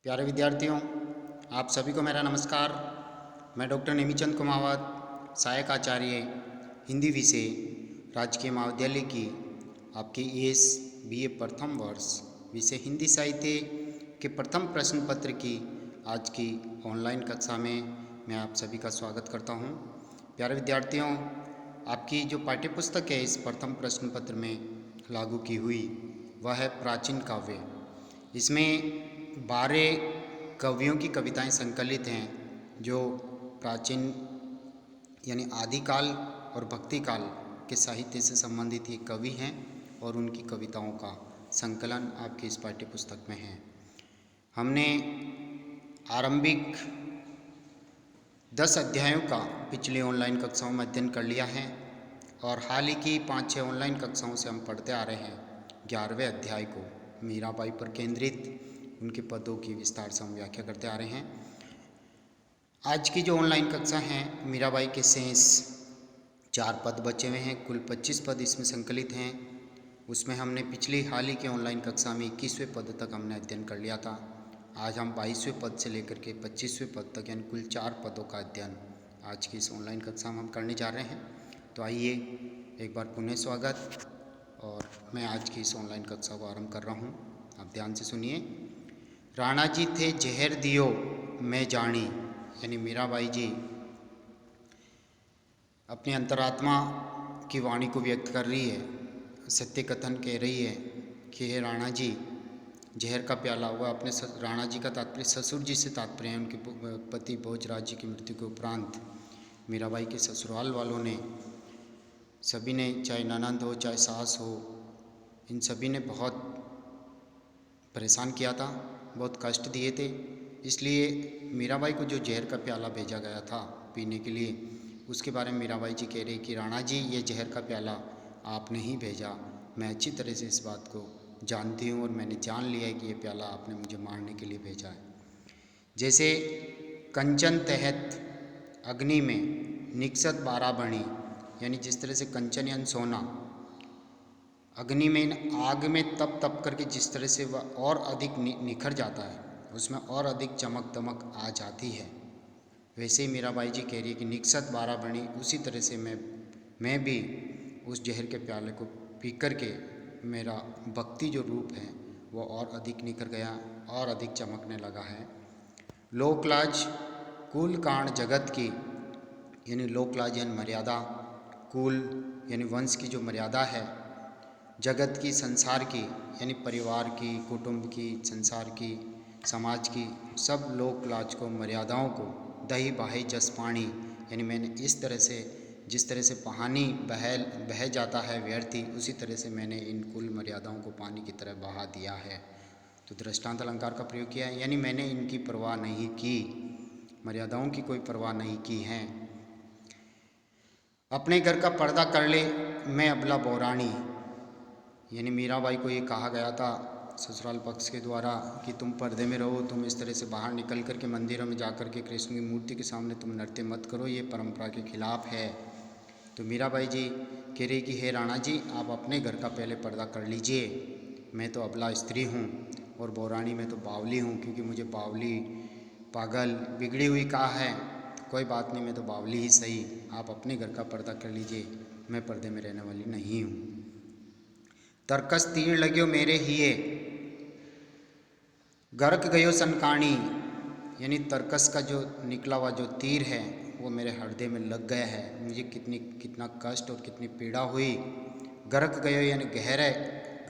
प्यारे विद्यार्थियों, आप सभी को मेरा नमस्कार। मैं डॉक्टर नेमीचंद कुमावत, सहायक आचार्य हिंदी विषय, राजकीय महाविद्यालय की आपकी एस बीए प्रथम वर्ष विषय हिंदी साहित्य के प्रथम प्रश्न पत्र की आज की ऑनलाइन कक्षा में मैं आप सभी का स्वागत करता हूं। प्यारे विद्यार्थियों, आपकी जो पाठ्यपुस्तक है इस प्रथम प्रश्न पत्र में लागू की हुई वह है प्राचीन काव्य। इसमें 12 कवियों की कविताएं संकलित हैं जो प्राचीन यानी आदिकाल और भक्तिकाल के साहित्य से संबंधित ये कवि हैं और उनकी कविताओं का संकलन आपकी इस पाठ्यपुस्तक में है। हमने आरंभिक 10 अध्यायों का पिछली ऑनलाइन कक्षाओं में अध्ययन कर लिया है और हाल ही की 5-6 ऑनलाइन कक्षाओं से हम पढ़ते आ रहे हैं 11वें अध्याय को, मीराबाई पर केंद्रित उनके पदों की विस्तार से हम व्याख्या करते आ रहे हैं। आज की जो ऑनलाइन कक्षा है मीराबाई के शेष 4 पद बचे हुए हैं, कुल 25 पद इसमें संकलित हैं। उसमें हमने पिछली हाल ही की ऑनलाइन कक्षा में 21वें पद तक हमने अध्ययन कर लिया था। आज हम 22वें पद से लेकर के 25वें पद तक यानी कुल 4 पदों का अध्ययन आज की इस ऑनलाइन कक्षा में हम करने जा रहे हैं। तो आइए एक बार पुनः स्वागत, और मैं आज की इस ऑनलाइन कक्षा को आरंभ कर रहा हूँ। आप ध्यान से सुनिए। राणा जी थे जहर दियो मैं जानी, यानी मीराबाई जी अपनी अंतरात्मा की वाणी को व्यक्त कर रही है, सत्य कथन कह रही है कि हे राणा जी, जहर का प्याला हुआ अपने राणा जी का तात्पर्य ससुर जी से तात्पर्य है। उनके पति भोजराज जी की मृत्यु के उपरांत मीराबाई के ससुराल वालों ने सभी ने, चाहे ननंद हो चाहे सास हो, इन सभी ने बहुत परेशान किया था, बहुत कष्ट दिए थे। इसलिए मीराबाई को जो जहर का प्याला भेजा गया था पीने के लिए, उसके बारे में मीराबाई जी कह रही कि राणा जी, ये जहर का प्याला आपने ही भेजा। मैं अच्छी तरह से इस बात को जानती हूँ और मैंने जान लिया है कि ये प्याला आपने मुझे मारने के लिए भेजा है। जैसे कंचन तहत अग्नि में निकसत 12 बणी, यानी जिस तरह से कंचन यानी सोना अग्नि में आग में तप तप करके जिस तरह से वह और अधिक निखर जाता है, उसमें और अधिक चमक दमक आ जाती है, वैसे ही मीराबाई जी कह रही है कि निकसत 12 बनी। उसी तरह से मैं भी उस जहर के प्याले को पी कर के मेरा भक्ति जो रूप है वो और अधिक निखर गया और अधिक चमकने लगा है। लोकलाज कुल कांड जगत की, यानी लोकलाज यानी मर्यादा, कुल यानी वंश की जो मर्यादा है, जगत की संसार की यानी परिवार की, कुटुंब की, संसार की, समाज की, सब लोक लाज को, मर्यादाओं को दही बहाई जस पानी, यानी मैंने इस तरह से, जिस तरह से पानी बह जाता है व्यर्थी, उसी तरह से मैंने इन कुल मर्यादाओं को पानी की तरह बहा दिया है। तो दृष्टांत अलंकार का प्रयोग किया है, यानी मैंने इनकी परवाह नहीं की, मर्यादाओं की कोई परवाह नहीं की है। अपने घर का पर्दा कर ले मैं अबला बौरानी, यानी मीराबाई को ये कहा गया था ससुराल पक्ष के द्वारा कि तुम पर्दे में रहो, तुम इस तरह से बाहर निकल कर के मंदिरों में जाकर के कृष्ण की मूर्ति के सामने तुम नृत्य मत करो, ये परंपरा के खिलाफ है। तो मीराबाई जी कह रही कि हे राणा जी, आप अपने घर का पहले पर्दा कर लीजिए, मैं तो अबला स्त्री हूँ और बौरानी में तो बावली हूँ, क्योंकि मुझे बावली, पागल, बिगड़ी हुई कहा है। कोई बात नहीं, मैं तो बावली ही सही, आप अपने घर का पर्दा कर लीजिए, मैं पर्दे में रहने वाली नहीं हूँ। तर्कस तीर लग्यो मेरे हिये गर्क गयो सनकाणी, यानी तर्कस का जो निकला हुआ जो तीर है वो मेरे हृदय में लग गया है, मुझे कितना कष्ट और कितनी पीड़ा हुई। गर्क गयो यानी गहरे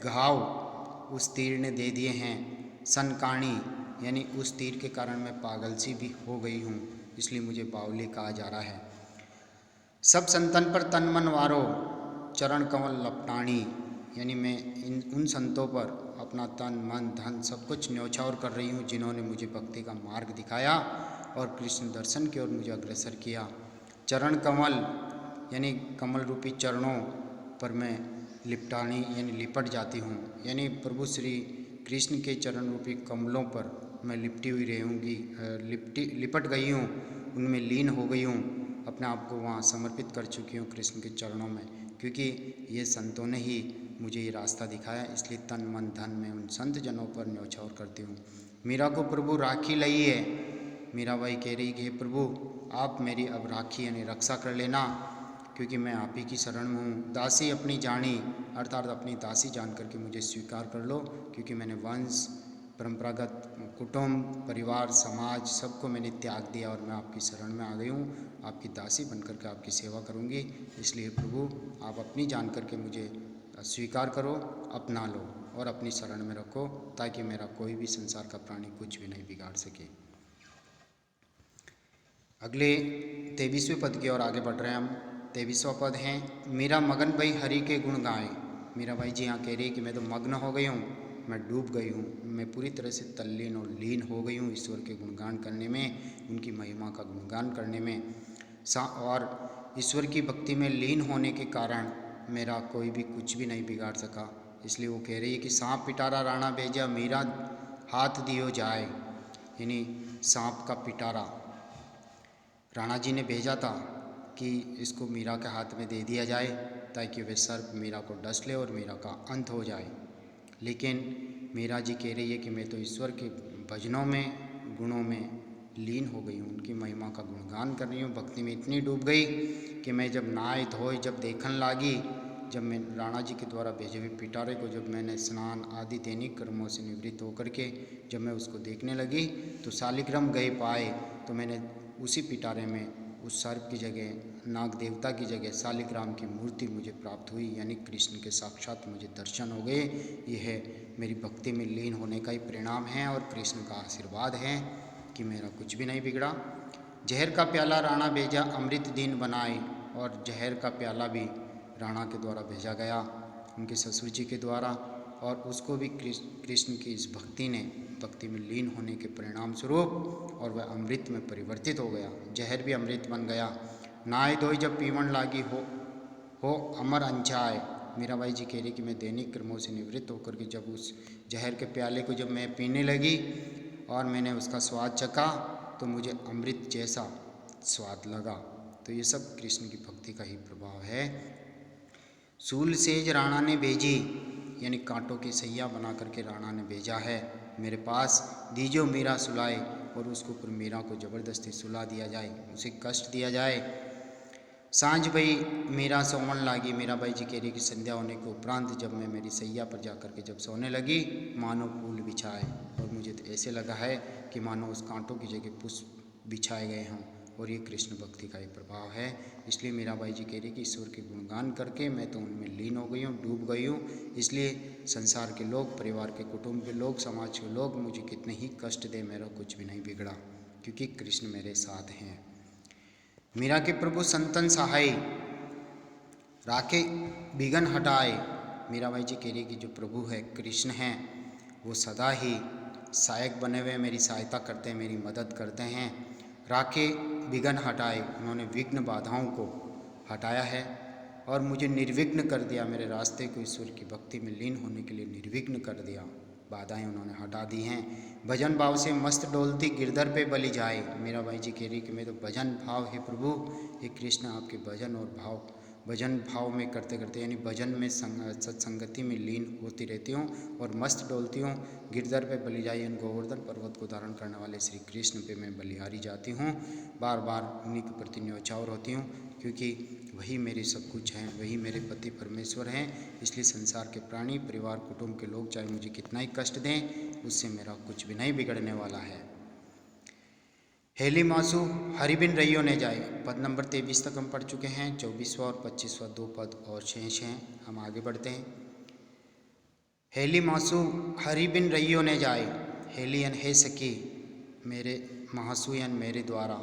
घाव उस तीर ने दे दिए हैं। सनकाणी यानी उस तीर के कारण मैं पागल सी भी हो गई हूँ, इसलिए मुझे बावली कहा जा रहा है। सब संतन पर तन मन वारो चरण कमल लपटाणी, यानी मैं उन संतों पर अपना तन मन धन सब कुछ न्यौछावर कर रही हूँ जिन्होंने मुझे भक्ति का मार्ग दिखाया और कृष्ण दर्शन की ओर मुझे अग्रसर किया। चरण कमल यानी कमल रूपी चरणों पर मैं लिपटानी यानी लिपट जाती हूँ, यानी प्रभु श्री कृष्ण के चरण रूपी कमलों पर मैं लिपटी हुई रहूँगी, लिपट गई हूँ, उनमें लीन हो गई हूँ, अपने आप को वहाँ समर्पित कर चुकी हूँ कृष्ण के चरणों में, क्योंकि ये संतों ने ही मुझे ये रास्ता दिखाया, इसलिए तन मन धन में उन संत जनों पर न्यौछावर करती हूँ। मीरा को प्रभु राखी लई है। मीराबाई कह रही कि हे प्रभु आप मेरी अब राखी यानी रक्षा कर लेना, क्योंकि मैं आप ही की शरण में हूँ। दासी अपनी जानी अर्थात अपनी दासी जान करके मुझे स्वीकार कर लो, क्योंकि मैंने वंश परंपरागत कुटुंब परिवार समाज सबको मैंने त्याग दिया और मैं आपकी शरण में आ गई हूँ। आपकी दासी बन करके आपकी सेवा करूँगी, इसलिए प्रभु आप अपनी जान करके मुझे स्वीकार करो, अपना लो और अपनी शरण में रखो, ताकि मेरा कोई भी संसार का प्राणी कुछ भी नहीं बिगाड़ सके। अगले 23वें पद की ओर आगे बढ़ रहे हैं हम। 23वां पद है, मेरा मगन भाई हरि के गुण गाए। मीराबाई जी यहाँ कह रही है कि मैं तो मग्न हो गई हूँ, मैं डूब गई हूँ, मैं पूरी तरह से तल्लीन और लीन हो गई हूँ ईश्वर के गुणगान करने में, उनकी महिमा का गुणगान करने में। और ईश्वर की भक्ति में लीन होने के कारण मेरा कोई भी कुछ भी नहीं बिगाड़ सका। इसलिए वो कह रही है कि सांप पिटारा राणा भेजा मीरा हाथ दियो जाए, यानी सांप का पिटारा राणा जी ने भेजा था कि इसको मीरा के हाथ में दे दिया जाए, ताकि वह सर्प मीरा को डस ले और मीरा का अंत हो जाए। लेकिन मीरा जी कह रही है कि मैं तो ईश्वर के भजनों में गुणों में लीन हो गई हूँ, उनकी महिमा का गुणगान कर रही हूँ, भक्ति में इतनी डूब गई कि मैं जब नहाए धोए जब देखने लागी, जब मैं राणा जी के द्वारा भेजे हुए पिटारे को जब मैंने स्नान आदि दैनिक कर्मों से निवृत्त होकर के जब मैं उसको देखने लगी, तो शालिग्राम गए पाए, तो मैंने उसी पिटारे में उस सर्प की जगह नाग देवता की जगह शालिग्राम की मूर्ति मुझे प्राप्त हुई, यानी कृष्ण के साक्षात मुझे दर्शन हो गए। यह मेरी भक्ति में लीन होने का ही परिणाम है और कृष्ण का आशीर्वाद है कि मेरा कुछ भी नहीं बिगड़ा। जहर का प्याला राणा भेजा अमृत दीन बनाए, और जहर का प्याला भी राणा के द्वारा भेजा गया, उनके ससुर जी के द्वारा, और उसको भी कृष्ण की इस भक्ति ने भक्ति में लीन होने के परिणाम स्वरूप और वह अमृत में परिवर्तित हो गया, जहर भी अमृत बन गया। नाय धोई जब पीवन लागी हो अमर अंचाए। मीराबाई जी कह रही कि मैं दैनिक कर्मों से निवृत्त होकर के जब उस जहर के प्याले को जब मैं पीने लगी और मैंने उसका स्वाद चखा, तो मुझे अमृत जैसा स्वाद लगा। तो ये सब कृष्ण की भक्ति का ही प्रभाव है। सूल सेज राणा ने भेजी, यानी कांटों की सैया बना करके राणा ने भेजा है मेरे पास, दीजो मीरा सुलाए, और उसको ऊपर मीरा को ज़बरदस्ती सुला दिया जाए, उसे कष्ट दिया जाए। सांझ भई मीरा सोवन लागी। मीराबाई जी कह रही कि संध्या होने के उपरांत जब मैं मेरी सैया पर जा कर के जब सोने लगी, मानो फूल बिछाए, और मुझे तो ऐसे लगा है कि मानो उस कांटों की जगह पुष्प बिछाए गए हों, और ये कृष्ण भक्ति का एक प्रभाव है। इसलिए मीराबाई जी कह रही कि ईश्वर के गुणगान करके मैं तो उनमें लीन हो गई हूँ, डूब गई हूँ। इसलिए संसार के लोग, परिवार के, कुटुंब के लोग, समाज के लोग मुझे कितने ही कष्ट दे, मेरा कुछ भी नहीं बिगड़ा, क्योंकि कृष्ण मेरे साथ हैं। मीरा के प्रभु संतन सहाय राखे बिघन हटाए। मीराबाई जी कह रही कि जो प्रभु है कृष्ण हैं, वो सदा ही सहायक बने हुए मेरी सहायता करते हैं, मेरी मदद करते हैं। राखे विघ्न हटाए, उन्होंने विघ्न बाधाओं को हटाया है और मुझे निर्विघ्न कर दिया, मेरे रास्ते को ईश्वर की भक्ति में लीन होने के लिए निर्विघ्न कर दिया, बाधाएं उन्होंने हटा दी हैं। भजन भाव से मस्त डोलती गिरधर पे बलि जाए। मीराबाई जी कह रही कि मैं तो भजन भाव है प्रभु, हे कृष्ण आपके भजन और भाव, भजन भाव में करते करते यानी भजन में सत्संगति में लीन होती रहती हूँ और मस्त डोलती हूँ। गिरधर पे बलि जाई, गोवर्धन पर्वत को धारण करने वाले श्री कृष्ण पे मैं बलिहारी जाती हूँ, बार बार उन्हीं के प्रति न्यौछावर होती हूँ, क्योंकि वही मेरे सब कुछ हैं, वही मेरे पति परमेश्वर हैं। इसलिए संसार के प्राणी, परिवार, कुटुंब के लोग चाहे मुझे कितना ही कष्ट दें, उससे मेरा कुछ भी नहीं बिगड़ने वाला है। हेली मासू हरिबिन रैयो ने जाए। पद नंबर 23 तक हम पढ़ चुके हैं। 24वां और 25वां 2 पद और शेष हैं, हम आगे बढ़ते हैं। हेली मासू हरिबिन रैयो ने जाए। हेलियन हे सखी, मेरे महासुयन मेरे द्वारा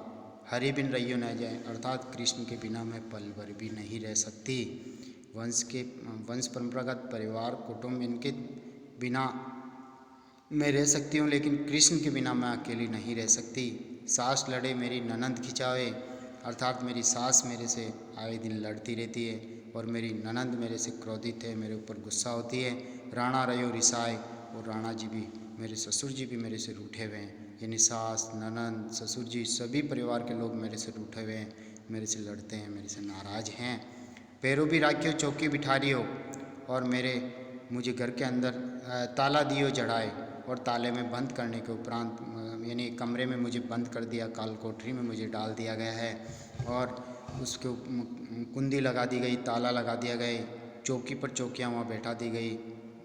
हरिबिन रैयो न जाए, अर्थात कृष्ण के बिना मैं पल भर भी नहीं रह सकती। वंश परंपरागत परिवार, कुटुंब, इनके बिना मैं रह सकती हूँ, लेकिन कृष्ण के बिना मैं अकेली नहीं रह सकती। सास लड़े मेरी ननंद खिंचावे, अर्थात मेरी सास मेरे से आए दिन लड़ती रहती है और मेरी ननंद मेरे से क्रोधित है, मेरे ऊपर गुस्सा होती है। राणा रयो रिसाए, और राणा जी भी, मेरे ससुर जी भी मेरे से रूठे हुए हैं, यानी सास, ननंद, ससुर जी, सभी परिवार के लोग मेरे से रूठे हुए हैं, मेरे से लड़ते हैं, मेरे से नाराज हैं। पैरों भी राखियो चौकी बिठारी हो, और मुझे घर के अंदर ताला दियो जड़ाए और ताले में बंद करने के उपरांत यानी कमरे में मुझे बंद कर दिया, काल कोठरी में मुझे डाल दिया गया है और उसके कुंडी लगा दी गई, ताला लगा दिया गया, चौकी पर चौकियाँ वहाँ बैठा दी गई,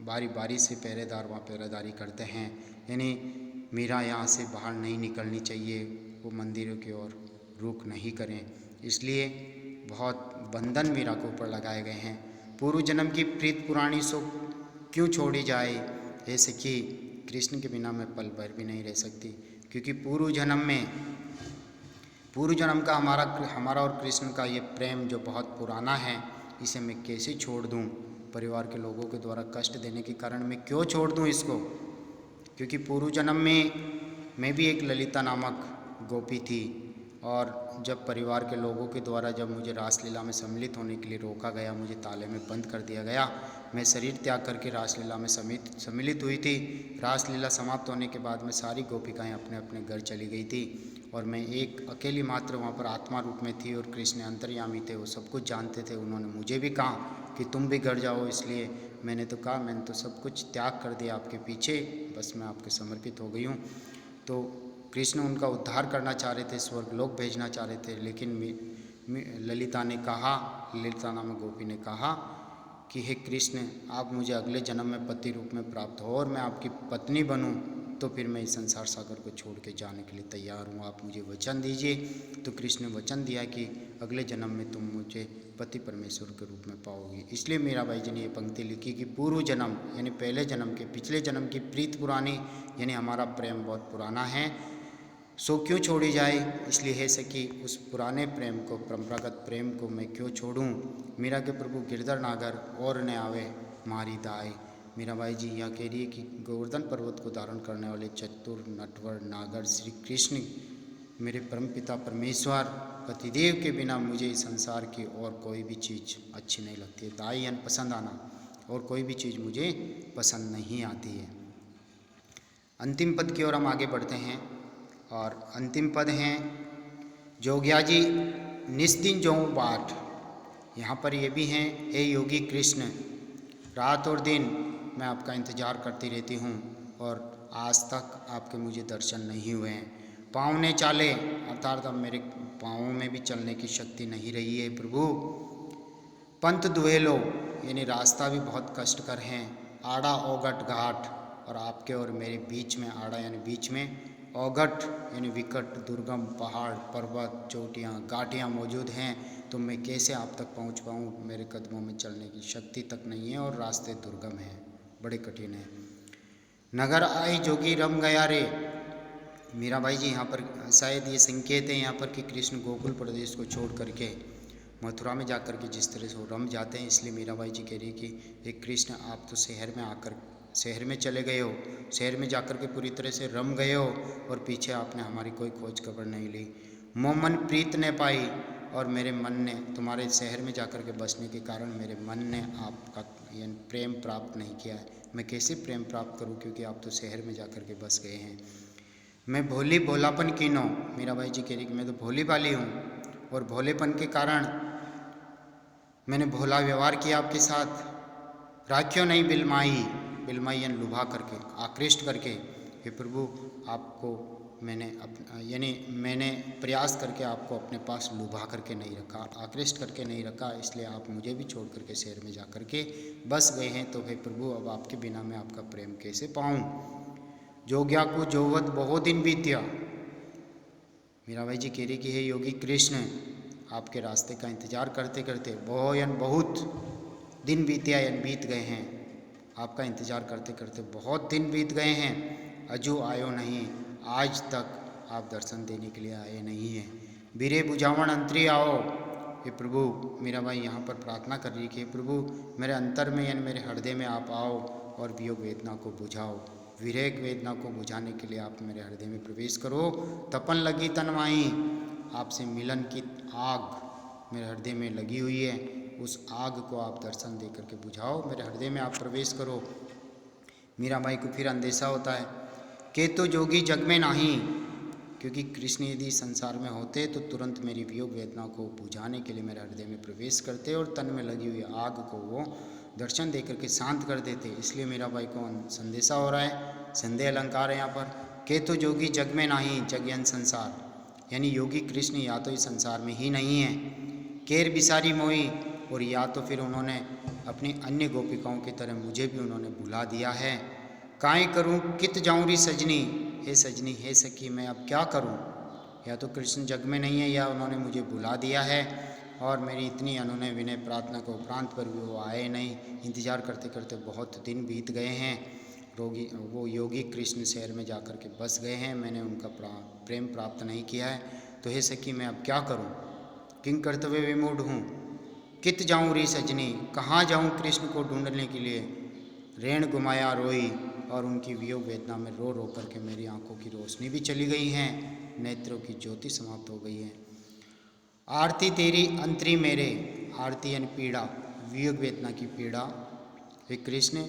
बारी बारी से पहरेदार वहाँ पहरेदारी करते हैं। यानी मीरा यहाँ से बाहर नहीं निकलनी चाहिए, वो मंदिरों की ओर रुख नहीं करें, इसलिए बहुत बंधन मीरा के ऊपर लगाए गए हैं। पूर्व जन्म की प्रीत पुरानी सो क्यों छोड़ी जाए, ऐसे कि कृष्ण के बिना मैं पल भर भी नहीं रह सकती, क्योंकि पूर्व जन्म का हमारा और कृष्ण का ये प्रेम जो बहुत पुराना है, इसे मैं कैसे छोड़ दूं? परिवार के लोगों के द्वारा कष्ट देने के कारण मैं क्यों छोड़ दूं इसको? क्योंकि पूर्व जन्म में मैं भी एक ललिता नामक गोपी थी और जब परिवार के लोगों के द्वारा जब मुझे रासलीला में सम्मिलित होने के लिए रोका गया, मुझे ताले में बंद कर दिया गया, मैं शरीर त्याग करके रासलीला में सम्मिलित हुई थी। रासलीला समाप्त होने के बाद में सारी गोपिकाएं अपने अपने घर चली गई थी और मैं एक अकेली मात्र वहाँ पर आत्मा रूप में थी और कृष्ण अंतर्यामी थे, वो सब कुछ जानते थे। उन्होंने मुझे भी कहा कि तुम भी घर जाओ, इसलिए मैंने तो कहा मैंने तो सब कुछ त्याग कर दिया आपके पीछे, बस मैं आपके समर्पित हो गई हूँ। तो कृष्ण उनका उद्धार करना चाह रहे थे, स्वर्गलोक भेजना चाह रहे थे, लेकिन ललिता नामक गोपी ने कहा कि हे कृष्ण, आप मुझे अगले जन्म में पति रूप में प्राप्त हो और मैं आपकी पत्नी बनूं, तो फिर मैं इस संसार सागर को छोड़ के जाने के लिए तैयार हूँ, आप मुझे वचन दीजिए। तो कृष्ण ने वचन दिया कि अगले जन्म में तुम मुझे पति परमेश्वर के रूप में पाओगी। इसलिए मीराबाई जी ने ये पंक्ति लिखी कि पूर्व जन्म यानी पहले जन्म के पिछले जन्म की प्रीत पुरानी, यानी हमारा प्रेम बहुत पुराना है, सो क्यों छोड़ी जाए, इसलिए है सकी उस पुराने प्रेम को, परंपरागत प्रेम को मैं क्यों छोड़ूं? मीरा के प्रभु गिरधर नागर और न आवे मारी दाए। मीराबाई जी यह कह रही है कि गोवर्धन पर्वत को धारण करने वाले चतुर नटवर नागर श्री कृष्ण मेरे परमपिता परमेश्वर पतिदेव के बिना मुझे इस संसार की और कोई भी चीज़ अच्छी नहीं लगती है। दाई यानी पसंद आना, और कोई भी चीज़ मुझे पसंद नहीं आती है। अंतिम पद की ओर हम आगे बढ़ते हैं और अंतिम पद हैं जोग्या जी निस्दिन जो बाट। यहाँ पर ये भी हैं, हे योगी कृष्ण, रात और दिन मैं आपका इंतज़ार करती रहती हूँ और आज तक आपके मुझे दर्शन नहीं हुए हैं। पाँव ने चाले, अर्थात अब मेरे पाँवों में भी चलने की शक्ति नहीं रही है प्रभु। पंथ दुहेलो यानी रास्ता भी बहुत कष्टकर हैं। आड़ा ओगट घाट, और आपके और मेरे बीच में, आड़ा यानी बीच में, ओगट यानी विकट दुर्गम पहाड़ पर्वत चोटियाँ घाटियाँ मौजूद हैं, तो मैं कैसे आप तक पहुंच पाऊँ? मेरे कदमों में चलने की शक्ति तक नहीं है और रास्ते दुर्गम हैं, बड़े कठिन हैं। नगर आई जोगी रम गया रे। मीराबाई जी यहाँ पर शायद ये संकेत है यहाँ पर कि कृष्ण गोकुल प्रदेश को छोड़ करके मथुरा में जाकर के जिस तरह से वो रम जाते हैं, इसलिए मीराबाई जी कह रही कि एक कृष्ण आप तो शहर में चले गए हो, शहर में जाकर के पूरी तरह से रम गए हो और पीछे आपने हमारी कोई खोज खबर नहीं ली। मोमन प्रीत ने पाई, और मेरे मन ने तुम्हारे शहर में जाकर के बसने के कारण मेरे मन ने आपका यानी प्रेम प्राप्त नहीं किया है। मैं कैसे प्रेम प्राप्त करूं, क्योंकि आप तो शहर में जाकर के बस गए हैं। मैं भोली भोलापन कीनो, मीराबाई जी कह रही कि मैं तो भोली भाली हूँ और भोलेपन के कारण मैंने भोला व्यवहार किया आपके साथ। राखियो नहीं बिलमाई, बिलमाई यानी लुभा करके, आकृष्ट करके। हे प्रभु, आपको मैंने प्रयास करके आपको अपने पास लुभा करके नहीं रखा, आकृष्ट करके नहीं रखा, इसलिए आप मुझे भी छोड़ करके शहर में जा करके बस गए हैं। तो हे प्रभु, अब आपके बिना मैं आपका प्रेम कैसे पाऊँ? जोग्या को जोवत बहुत दिन बीतिया। मीराबाई जी कह रही कि हे योगी कृष्ण, आपके रास्ते का इंतजार करते करते बहुत दिन बीतिया यानी बीत गए हैं। आपका इंतजार करते करते बहुत दिन बीत गए हैं। अजू आयो नहीं, आज तक आप दर्शन देने के लिए आए नहीं हैं। बीरे बुझावन अंतरी आओ। हे प्रभु, मीराबाई यहाँ पर प्रार्थना कर रही कि प्रभु, मेरे अंतर में यानी मेरे हृदय में आप आओ और वियोग वेदना को बुझाओ। विरेक वेदना को बुझाने के लिए आप मेरे हृदय में प्रवेश करो। तपन लगी तनवाई, आपसे मिलन की आग मेरे हृदय में लगी हुई है, उस आग को आप दर्शन दे करके बुझाओ, मेरे हृदय में आप प्रवेश करो। मीराबाई को फिर अंदेशा होता है कि तो जोगी जग में नहीं, क्योंकि कृष्ण यदि संसार में होते तो तुरंत मेरी वियोग वेदना को बुझाने के लिए मेरे हृदय में प्रवेश करते और तन में लगी हुई आग को वो दर्शन दे करके शांत कर देते। इसलिए मीराबाई को संदेशा हो रहा है, संदेह अलंकार है यहाँ पर। के तो जोगी जग में नहीं जगयन संसार, यानी योगी कृष्ण या तो इस संसार में ही नहीं है, केर बिसारी मोई, और या तो फिर उन्होंने अपनी अन्य गोपिकाओं की तरह मुझे भी उन्होंने भुला दिया है। काई करूं कित जाऊं री सजनी, हे सजनी हे सखी मैं अब क्या करूं, या तो कृष्ण जग में नहीं है या उन्होंने मुझे भुला दिया है। और मेरी इतनी अनुनय विनय प्रार्थना के उपरांत पर भी वो आए नहीं। इंतज़ार करते करते बहुत दिन बीत गए हैं। वो योगी कृष्ण शहर में जाकर के बस गए हैं, मैंने उनका प्रेम प्राप्त नहीं किया है। तो हे सखी मैं अब क्या करूं, किंग कर्तव्य विमूढ़ हूँ, कित जाऊं री सजनी, कहाँ जाऊं कृष्ण को ढूंढने के लिए। रेण गुमाया रोई, और उनकी वियोग वेदना में रो रो करके मेरी आंखों की रोशनी भी चली गई है, नेत्रों की ज्योति समाप्त हो गई है। आरती तेरी अंतरी मेरे, आरती यानी पीड़ा, वियोग वेदना की पीड़ा। हे कृष्ण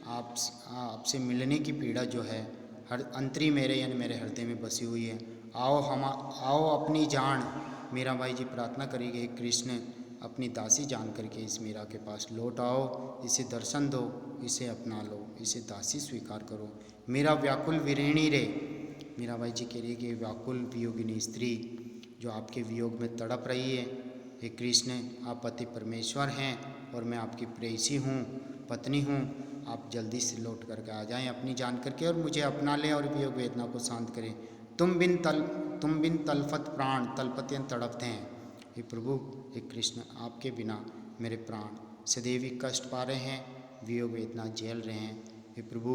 आपसे मिलने की पीड़ा जो है हर अंतरी मेरे यानी मेरे हृदय में बसी हुई है। आओ अपनी जान, मीराबाई जी प्रार्थना करेगी, हे कृष्ण अपनी दासी जान करके इस मीरा के पास लौट आओ, इसे दर्शन दो, इसे अपना लो, इसे दासी स्वीकार करो। मेरा व्याकुल विरेणी रे, मीराबाई जी कह रही है कि व्याकुल वियोगिनी स्त्री जो आपके वियोग में तड़प रही है। हे कृष्ण आप पति परमेश्वर हैं और मैं आपकी प्रेयसी हूँ, पत्नी हूँ, आप जल्दी से लौट करके आ जाएं अपनी जान करके और मुझे अपना लें और वियोग वेदना को शांत करें। तुम बिन तलफत प्राण, तलपतियन तड़पते हैं। हे प्रभु हे कृष्ण आपके बिना मेरे प्राण सदैव ही कष्ट पा रहे हैं, वियोग वेदना झेल रहे हैं। हे प्रभु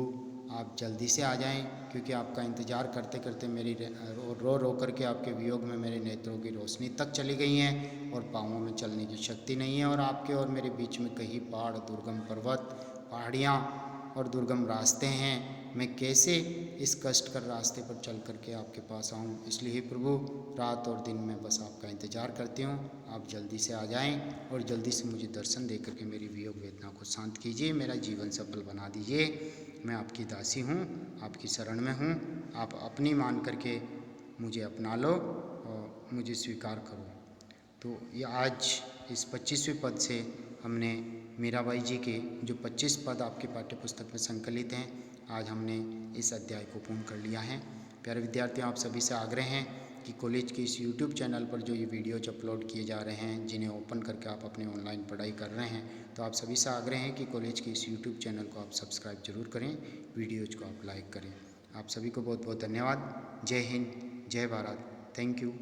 आप जल्दी से आ जाएं, क्योंकि आपका इंतज़ार करते करते मेरी रो रो करके आपके वियोग में मेरे नेत्रों की रोशनी तक चली गई हैं और पाँवों में चलने की शक्ति नहीं है। और आपके और मेरे बीच में कहीं पहाड़, दुर्गम पर्वत, पहाड़ियाँ और दुर्गम रास्ते हैं। मैं कैसे इस कष्टकर रास्ते पर चल करके आपके पास आऊँ। इसलिए हे प्रभु रात और दिन में बस आपका इंतज़ार करती हूँ, आप जल्दी से आ जाएं और जल्दी से मुझे दर्शन दे करके मेरी वियोग वेदना को शांत कीजिए, मेरा जीवन सफल बना दीजिए। मैं आपकी दासी हूँ, आपकी शरण में हूँ, आप अपनी मान करके मुझे अपना लो और मुझे स्वीकार करो। तो ये आज इस 25वें पद से हमने मीराबाई जी के जो 25 पद आपके पाठ्य पुस्तक में संकलित हैं, आज हमने इस अध्याय को पूर्ण कर लिया है। प्यारे विद्यार्थियों आप सभी से आग्रह है कि कॉलेज के इस YouTube चैनल पर जो ये वीडियोज अपलोड किए जा रहे हैं, जिन्हें ओपन करके आप अपनी ऑनलाइन पढ़ाई कर रहे हैं, तो आप सभी से आग्रह है कि कॉलेज के इस YouTube चैनल को आप सब्सक्राइब जरूर करें, वीडियोज को आप लाइक करें। आप सभी को बहुत बहुत धन्यवाद। जय हिंद, जय भारत, थैंक यू।